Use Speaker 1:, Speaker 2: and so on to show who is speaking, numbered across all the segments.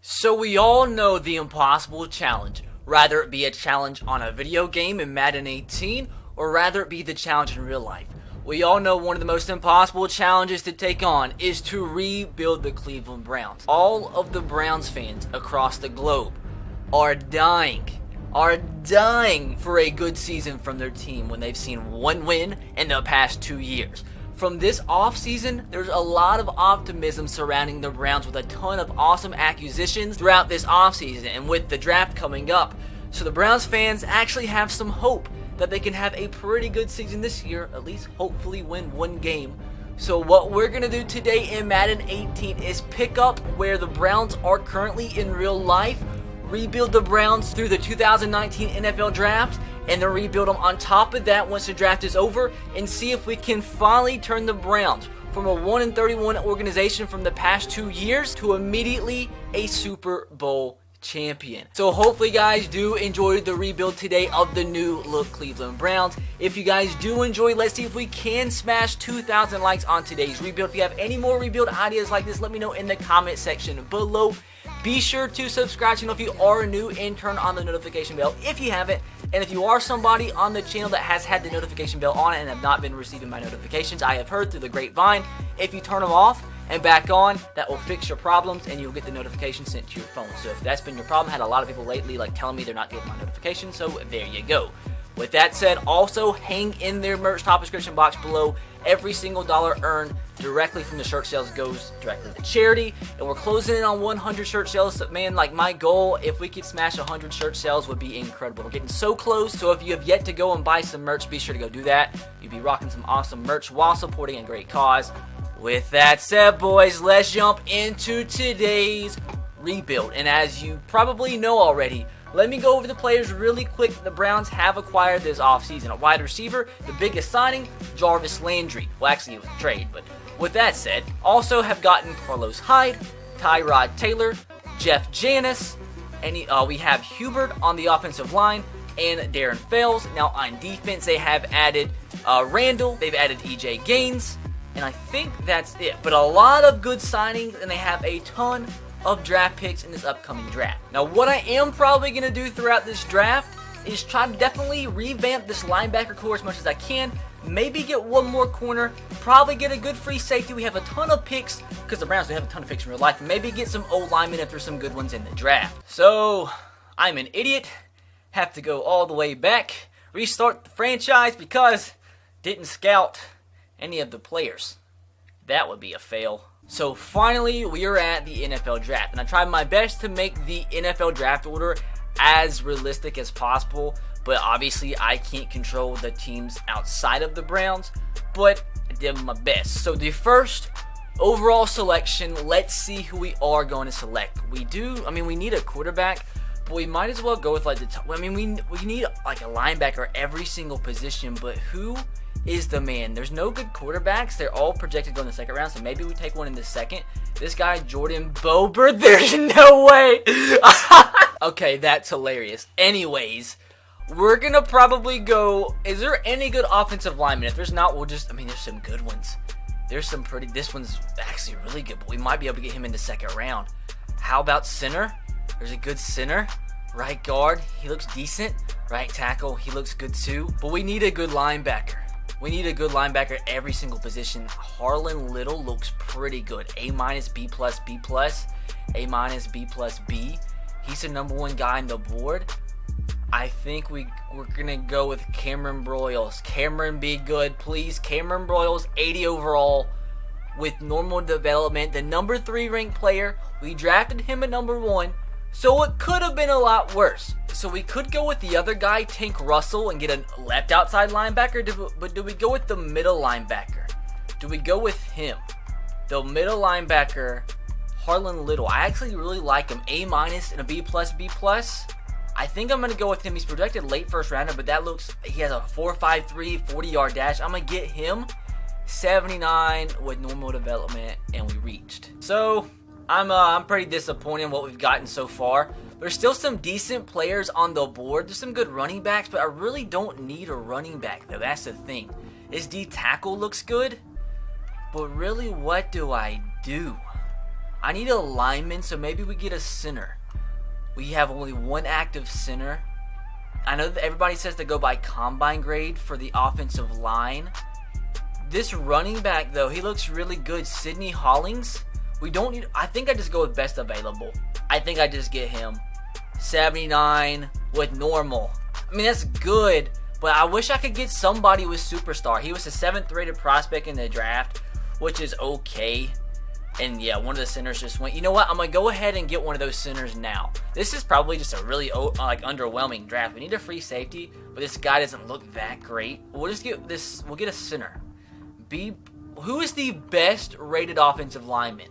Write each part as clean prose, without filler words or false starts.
Speaker 1: So we all know the impossible challenge, rather it be a challenge on a video game in Madden 18, or rather it be the challenge in real life. We all know one of the most impossible challenges to take on is to rebuild the Cleveland Browns. All of the Browns fans across the globe are dying for a good season from their team when they've seen one win in the past 2 years. From this offseason, there's a lot of optimism surrounding the Browns with a ton of awesome acquisitions throughout this offseason and with the draft coming up. So the Browns fans actually have some hope that they can have a pretty good season this year, at least hopefully win one game. So what we're going to do today in Madden 18 is pick up where the Browns are currently in real life, rebuild the Browns through the 2019 NFL Draft, and then rebuild them on top of that once the draft is over, and see if we can finally turn the Browns from a 1-31 organization from the past 2 years to immediately a Super Bowl champion. So hopefully guys do enjoy the rebuild today of the new look Cleveland Browns. If you guys do enjoy, let's see if we can smash 2,000 likes on today's rebuild. If you have any more rebuild ideas like this, let me know in the comment section below. Be sure to subscribe to the channel if you are new and turn on the notification bell if you haven't. And if you are somebody on the channel that has had the notification bell on and have not been receiving my notifications, I have heard through the grapevine, if you turn them off and back on, that will fix your problems and you'll get the notification sent to your phone. So if that's been your problem, I had a lot of people lately telling me they're not getting my notifications, so there you go. With that said, also hang in their merch top description box below. Every single dollar earned directly from the shirt sales goes directly to charity, and we're closing in on 100 shirt sales. So, man, my goal, if we could smash 100 shirt sales, would be incredible. We're getting so close, so if you have yet to go and buy some merch, be sure to go do that. You'll be rocking some awesome merch while supporting a great cause. With that said, boys, let's jump into today's rebuild. And as you probably know already, let me go over the players really quick the Browns have acquired this offseason. At wide receiver, the biggest signing, Jarvis Landry. Well, actually, it was a trade, but with that said, also have gotten Carlos Hyde, Tyrod Taylor, Jeff Janis, and we have Hubert on the offensive line, and Darren Fells. Now, on defense, they have added Randall, they've added EJ Gaines, and I think that's it. But a lot of good signings, and they have a ton of draft picks in this upcoming draft. Now, what I am probably going to do throughout this draft is try to definitely revamp this linebacker core as much as I can. Maybe get one more corner, probably get a good free safety. We have a ton of picks because the Browns do have a ton of picks in real life. Maybe get some O-linemen if there's some good ones in the draft. So, I'm an idiot. Have to go all the way back, restart the franchise because didn't scout any of the players. That would be a fail. So finally, we are at the NFL Draft, and I tried my best to make the NFL Draft order as realistic as possible, but obviously I can't control the teams outside of the Browns, but I did my best. So the first overall selection, let's see who we are going to select. We need a quarterback, but we might as well go with we need a linebacker every single position, but who is the man? There's no good quarterbacks. They're all projected to go in the second round, so maybe we take one in the second. This guy, Jordan Bober, there's no way. Okay, that's hilarious. Anyways, we're going to probably go, is there any good offensive lineman? If there's not, there's some good ones. This one's actually really good, but we might be able to get him in the second round. How about center? There's a good center. Right guard, he looks decent. Right tackle, he looks good too. But we need a good linebacker. We need a good linebacker at every single position. Harlan Little looks pretty good. A-, B+, B+, A-, B+, B. He's the number one guy on the board. I think we're going to go with Cameron Broyles. Cameron, be good, please. Cameron Broyles, 80 overall with normal development. The number 3 ranked player. We drafted him at number 1. So it could have been a lot worse. So we could go with the other guy, Tank Russell, and get a left outside linebacker. But do we go with the middle linebacker? Do we go with him? The middle linebacker, Harlan Little. I actually really like him. A- and a B+, B+. I think I'm going to go with him. He's projected late first rounder, but he has a 4.53, 40-yard dash. I'm going to get him 79 with normal development, and we reached. So I'm pretty disappointed in what we've gotten so far. There's still some decent players on the board. There's some good running backs, but I really don't need a running back, though. That's the thing. His D tackle looks good, but really, what do I do? I need a lineman, so maybe we get a center. We have only one active center. I know that everybody says to go by combine grade for the offensive line. This running back, though, he looks really good. Sidney Hollings. We don't need... I think I just go with best available. I think I just get him. 79 with normal. I mean, that's good, but I wish I could get somebody with superstar. He was the 7th rated prospect in the draft, which is okay. And yeah, one of the centers just went. You know what? I'm going to go ahead and get one of those centers now. This is probably just a really underwhelming draft. We need a free safety, but this guy doesn't look that great. We'll just get this. We'll get a center. Who is the best rated offensive lineman?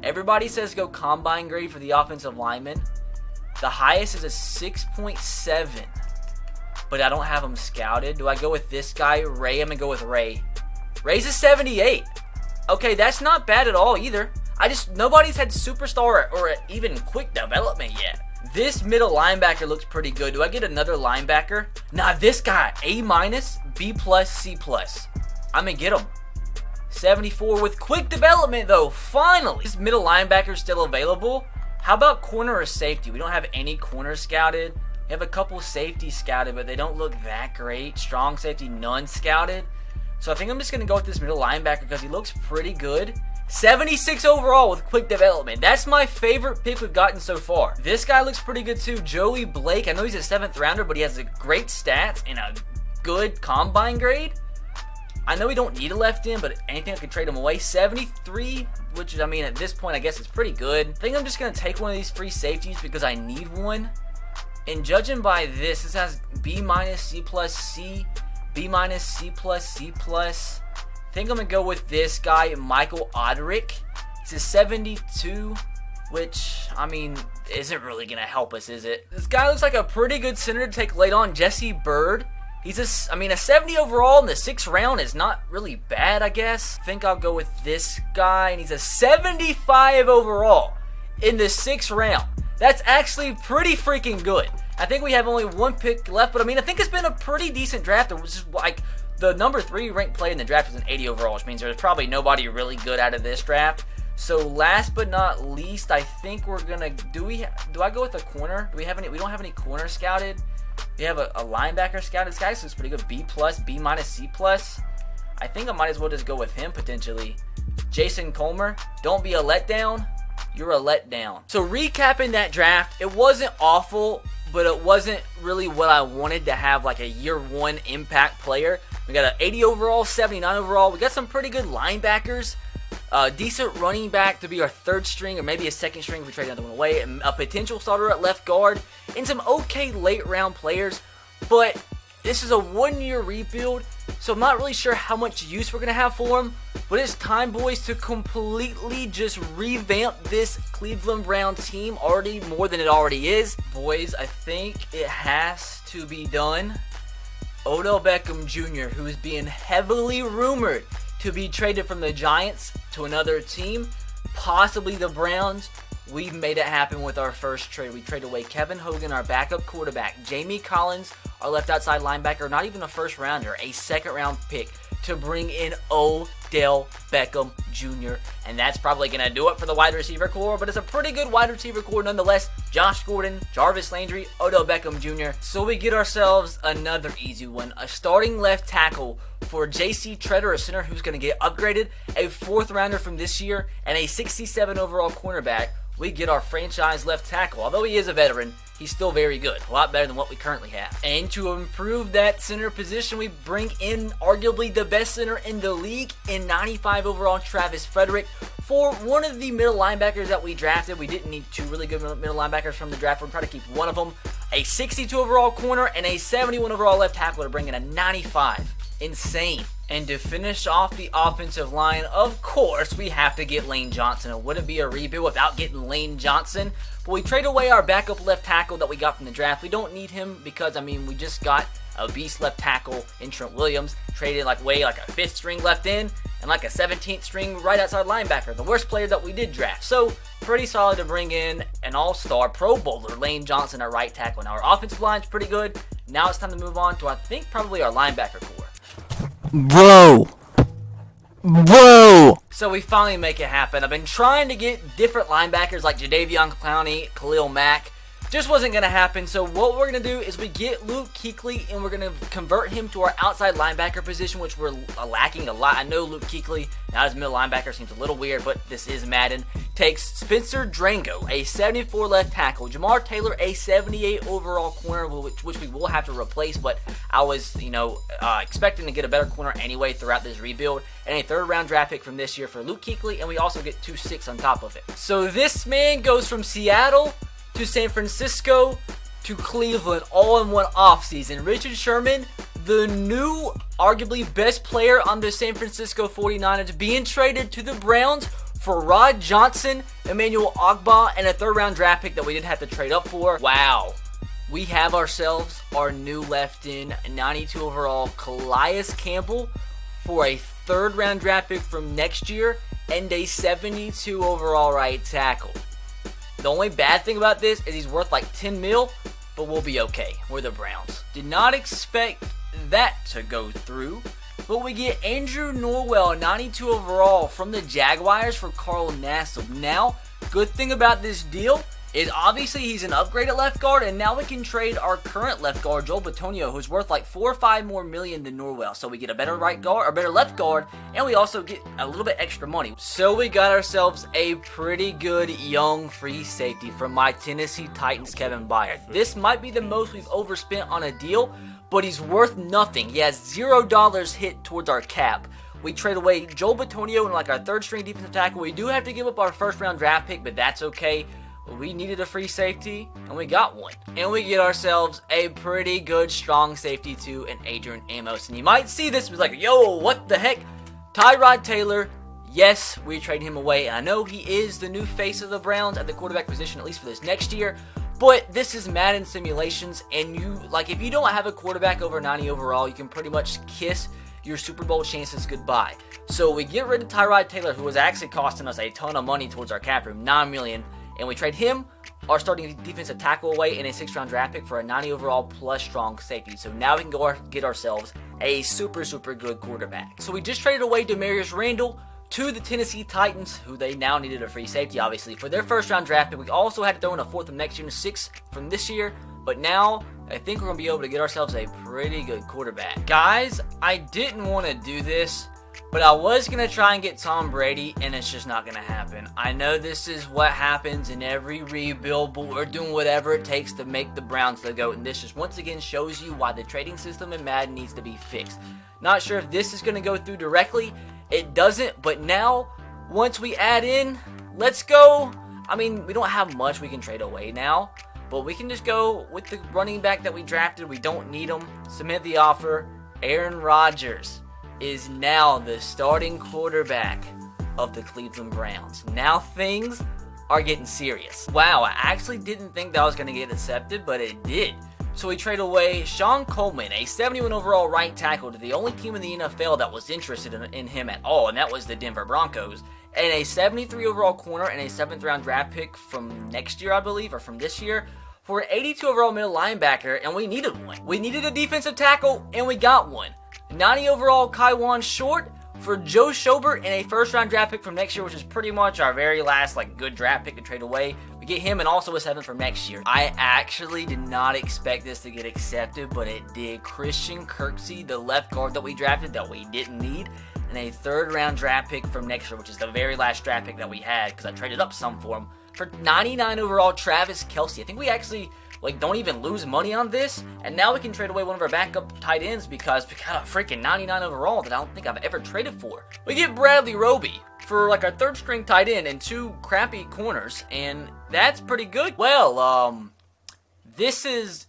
Speaker 1: Everybody says go combine grade for the offensive lineman. The highest is a 6.7, but I don't have him scouted. Do I go with this guy, Ray? I'm going to go with Ray. Ray's a 78. Okay, that's not bad at all either. Nobody's had superstar or even quick development yet. This middle linebacker looks pretty good. Do I get another linebacker? Nah, this guy, A-, B+, C+. I'm going to get him. 74 with quick development, though. Finally. This middle linebacker is still available. How about corner or safety? We don't have any corner scouted. We have a couple safeties scouted, but they don't look that great. Strong safety, none scouted. So I think I'm just going to go with this middle linebacker because he looks pretty good. 76 overall with quick development. That's my favorite pick we've gotten so far. This guy looks pretty good too. Joey Blake. I know he's a 7th rounder, but he has a great stats and a good combine grade. I know we don't need a left end, but anything that could trade him away. 73, which is, I mean, at this point, I guess it's pretty good. I think I'm just going to take one of these free safeties because I need one. And judging by this has B-, C+, C, B-, C+, C+. I think I'm going to go with this guy, Michael Odrick. He's a 72, which, I mean, isn't really going to help us, is it? This guy looks like a pretty good center to take late on. Jesse Bird. He's a 70 overall in the 6th round is not really bad, I guess. I think I'll go with this guy, and he's a 75 overall in the 6th round. That's actually pretty freaking good. I think we have only one pick left, but I mean, I think it's been a pretty decent draft. It was just like the number 3 ranked player in the draft was an 80 overall, which means there's probably nobody really good out of this draft. So last but not least, I think we're gonna do I go with a corner? Do we have any? We don't have any corner scouted. We have a linebacker scouted. This guy looks pretty good. B+, B-, C+. I think I might as well just go with him potentially. Jason Comer, don't be a letdown. You're a letdown. So recapping that draft, it wasn't awful, but it wasn't really what I wanted to have, like a year 1 impact player. We got an 80 overall, 79 overall. We got some pretty good linebackers. Decent running back to be our 3rd string, or maybe a 2nd string if we trade another one away. And a potential starter at left guard. And some okay late round players. But this is a 1-year rebuild, so I'm not really sure how much use we're going to have for him. But it's time, boys, to completely just revamp this Cleveland Brown team already more than it already is. Boys, I think it has to be done. Odell Beckham Jr., who is being heavily rumored to be traded from the Giants to another team, possibly the Browns. We've made it happen with our first trade. We traded away Kevin Hogan, our backup quarterback, Jamie Collins, our left outside linebacker, not even a 1st rounder, a 2nd round pick, to bring in Odell Beckham Jr. And that's probably going to do it for the wide receiver core, but it's a pretty good wide receiver core nonetheless. Josh Gordon, Jarvis Landry, Odell Beckham Jr. So we get ourselves another easy one, a starting left tackle for J.C. Treader, a center who's going to get upgraded, a 4th rounder from this year, and a 67 overall cornerback. We get our franchise left tackle. Although he is a veteran, he's still very good. A lot better than what we currently have. And to improve that center position, we bring in arguably the best center in the league in 95 overall Travis Frederick. For one of the middle linebackers that we drafted, we didn't need 2 really good middle linebackers from the draft. We're going to try to keep one of them. A 62 overall corner and a 71 overall left tackle to bring in a 95. Insane. And to finish off the offensive line, of course, we have to get Lane Johnson. It wouldn't be a rebuild without getting Lane Johnson. But we trade away our backup left tackle that we got from the draft. We don't need him because, I mean, we just got a beast left tackle in Trent Williams. Traded like a 5th string left in and like a 17th string right outside linebacker. The worst player that we did draft. So, pretty solid to bring in an all-star Pro Bowler, Lane Johnson, at right tackle. Now, our offensive line's pretty good. Now it's time to move on to, I think, probably our linebacker core.
Speaker 2: Bro.
Speaker 1: go! So we finally make it happen. I've been trying to get different linebackers like Jadeveon Clowney, Khalil Mack. Just wasn't going to happen. So what we're going to do is we get Luke Kuechly and we're going to convert him to our outside linebacker position, which we're lacking a lot. I know Luke Kuechly, now as middle linebacker, seems a little weird, but this is Madden. Takes Spencer Drango, a 74 left tackle. Jamar Taylor, a 78 overall corner, which we will have to replace, but I was, expecting to get a better corner anyway throughout this rebuild. And a third-round draft pick from this year for Luke Kuechly, and we also get 2-6 on top of it. So this man goes from Seattle to San Francisco to Cleveland all in one offseason. Richard Sherman, the new, arguably best player on the San Francisco 49ers, being traded to the Browns for Rod Johnson, Emmanuel Ogbah, and a third-round draft pick that we didn't have to trade up for. Wow. We have ourselves our new left-in 92 overall Calais Campbell for a third-round draft pick from next year and a 72 overall right tackle. The only bad thing about this is he's worth like 10 mil, but we'll be okay. We're the Browns. Did not expect that to go through, but we get Andrew Norwell, 92 overall from the Jaguars for Carl Nassib. Now, good thing about this deal is obviously he's an upgrade at left guard, and now we can trade our current left guard, Joel Bitonio, who's worth like 4 or 5 more million than Norwell. So we get a better right guard, or better left guard, and we also get a little bit extra money. So we got ourselves a pretty good young free safety from my Tennessee Titans, Kevin Byard. This might be the most we've overspent on a deal, but he's worth nothing. He has $0 hit towards our cap. We trade away Joel Bitonio and like our third string defensive tackle. We do have to give up our first round draft pick, but that's okay. We needed a free safety, and we got one. And we get ourselves a pretty good strong safety too, in Adrian Amos. And you might see this and be like, yo, what the heck? Tyrod Taylor, yes, we trade him away. And I know he is the new face of the Browns at the quarterback position, at least for this next year. But this is Madden simulations, and if you don't have a quarterback over 90 overall, you can pretty much kiss your Super Bowl chances goodbye. So we get rid of Tyrod Taylor, who was actually costing us a ton of money towards our cap room, $9 million. And we trade him, our starting defensive tackle, away in a 6th-round draft pick for a 90 overall plus strong safety. So now we can go get ourselves a super, super good quarterback. So we just traded away Demarius Randall to the Tennessee Titans, who they now needed a free safety, obviously, for their 1st-round draft pick. We also had to throw in a 4th from next year and 6th from this year. But now, I think we're going to be able to get ourselves a pretty good quarterback. Guys, I didn't want to do this, but I was going to try and get Tom Brady, and it's just not going to happen. I know this is what happens in every rebuild, but we're doing whatever it takes to make the Browns the GOAT, and this just once again shows you why the trading system in Madden needs to be fixed. Not sure if this is going to go through directly. It doesn't, but now, once we add in, let's go. I mean, we don't have much we can trade away now, but we can just go with the running back that we drafted. We don't need him. Submit the offer. Aaron Rodgers is now the starting quarterback of the Cleveland Browns. Now things are getting serious. Wow, I actually didn't think that was going to get accepted, but it did. So we trade away Sean Coleman, a 71 overall right tackle, to the only team in the NFL that was interested in him at all, and that was the Denver Broncos, and a 73 overall corner and a 7th round draft pick from next year, I believe, or from this year, for an 82 overall middle linebacker, and we needed one. We needed a defensive tackle, and we got one. 90 overall Kaiwan Short for Joe Schobert and a 1st round draft pick from next year, which is pretty much our very last good draft pick to trade away. We get him and also a 7th from next year. I actually did not expect this to get accepted, but it did. Christian Kirksey, the left guard that we drafted that we didn't need, and a 3rd round draft pick from next year, which is the very last draft pick that we had because I traded up some for him, for 99 overall Travis Kelce. I think we actually don't even lose money on this, and now we can trade away one of our backup tight ends because we got a freaking 99 overall that I don't think I've ever traded for. We get Bradley Roby for our 3rd string tight end and 2 crappy corners, and that's pretty good. Well, this is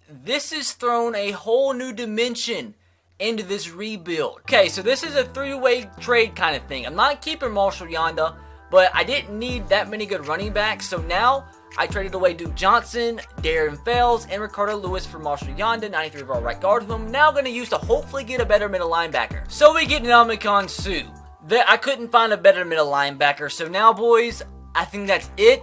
Speaker 1: thrown a whole new dimension into this rebuild. Okay, so this is a 3-way trade kind of thing. I'm not keeping Marshall Yanda, but I didn't need that many good running backs, so now I traded away Duke Johnson, Darren Fells, and Ricardo Lewis for Marshall Yanda, 93 overall right guard, who I'm now going to use to hopefully get a better middle linebacker. So we get Ndamukong Suh. I couldn't find a better middle linebacker, so now, boys, I think that's it.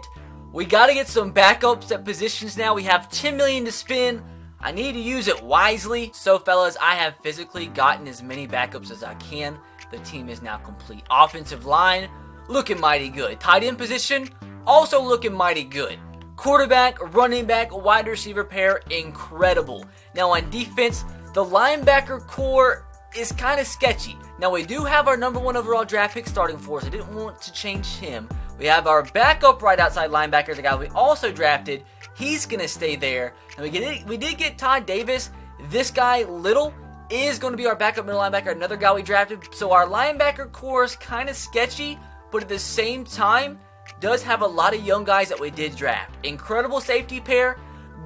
Speaker 1: We got to get some backups at positions now. We have $10 million to spend. I need to use it wisely. So, fellas, I have physically gotten as many backups as I can. the team is now complete. Offensive line, looking mighty good. Tight end position, also looking mighty good. Quarterback, running back, wide receiver pair, incredible. Now on defense, the linebacker core is kind of sketchy. Now we do have our number 1 overall draft pick starting for us. I didn't want to change him. We have our backup right outside linebacker, the guy we also drafted. He's going to stay there. And we did get Todd Davis. This guy, Little, is going to be our backup middle linebacker, another guy we drafted. So our linebacker core is kind of sketchy, but at the same time, does have a lot of young guys that we did draft. Incredible safety pair,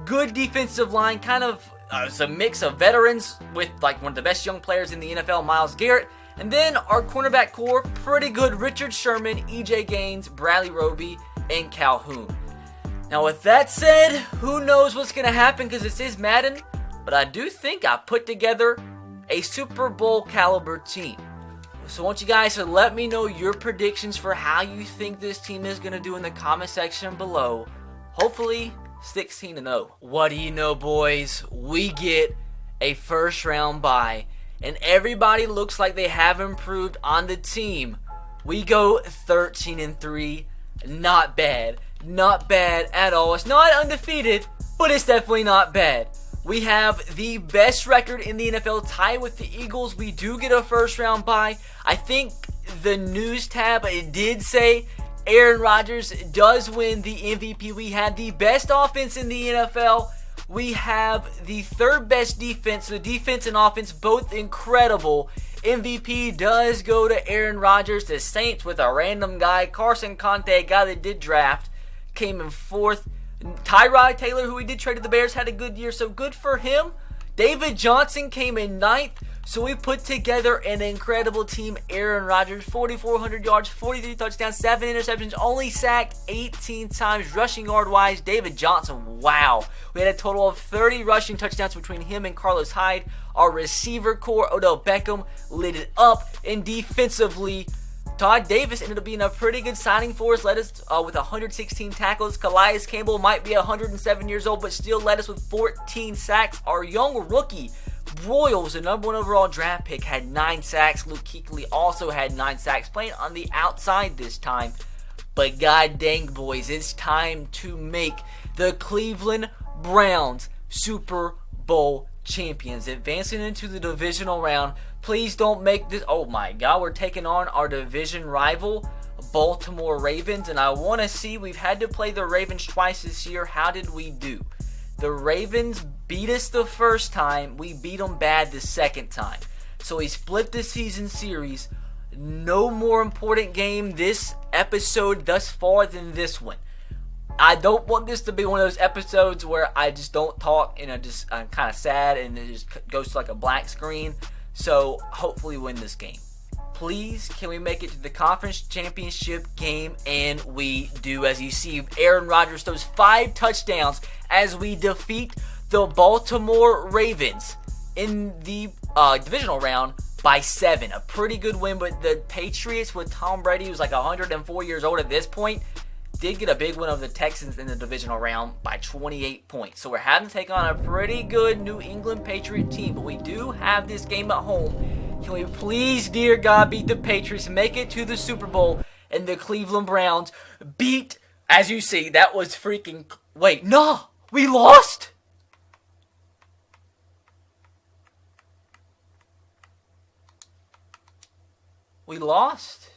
Speaker 1: good defensive line, kind of it's a mix of veterans with like one of the best young players in the NFL, Myles Garrett. And then our cornerback core, pretty good. Richard Sherman, EJ Gaines, Bradley Roby, and Calhoun. Now with that said, who knows what's going to happen because this is Madden. But I do think I put together a Super Bowl caliber team. So I want you guys to let me know your predictions for how you think this team is going to do in the comment section below. Hopefully 16-0. What do you know, boys? We get a first round bye, and everybody looks like they have improved on the team. We go 13-3. Not bad. Not bad at all. It's not undefeated, but it's definitely not bad. We have the best record in the NFL, tied with the Eagles. We do get a first round bye. I think the news tab, it did say Aaron Rodgers does win the MVP. We had the best offense in the NFL. We have the third best defense. The defense and offense both incredible. MVP does go to Aaron Rodgers. The Saints with a random guy, Carson Conte, a guy that did draft, came in 4th. Tyrod Taylor, who we did trade to the Bears, had a good year, so good for him. David Johnson came in 9th, so we put together an incredible team. Aaron Rodgers, 4,400 yards, 43 touchdowns, 7 interceptions, only sacked 18 times. Rushing yard-wise, David Johnson, wow. We had a total of 30 rushing touchdowns between him and Carlos Hyde. Our receiver core, Odell Beckham, lit it up. And defensively, Todd Davis ended up being a pretty good signing for us. Led us with 116 tackles. Calais Campbell might be 107 years old, but still led us with 14 sacks. Our young rookie, Broyles, the number 1 overall draft pick, had 9 sacks. Luke Kuechly also had 9 sacks, playing on the outside this time. But god dang, boys, it's time to make the Cleveland Browns Super Bowl champions, advancing into the divisional round. Please don't make this. Oh my god, we're taking on our division rival, Baltimore Ravens, and I want to see, we've had to play the Ravens twice this year. How did we do? The Ravens beat us the first time. We beat them bad the second time. So we split the season series. No more important game this episode thus far than this one. I don't want this to be one of those episodes where I just don't talk and I'm kind of sad and it just goes to like a black screen. So hopefully win this game. Please, can we make it to the conference championship game? And we do. As you see, Aaron Rodgers throws 5 touchdowns as we defeat the Baltimore Ravens in the divisional round by 7. A pretty good win, but the Patriots with Tom Brady, who's like 104 years old at this point, did get a big win over the Texans in the divisional round by 28 points. So we're having to take on a pretty good New England Patriot team, but we do have this game at home. Can we please, dear God, beat the Patriots, make it to the Super Bowl, and the Cleveland Browns beat, as you see, that was freaking, wait, no, we lost? We lost?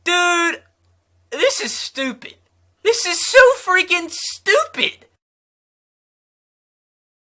Speaker 1: Dude, this is stupid. This is so freaking stupid.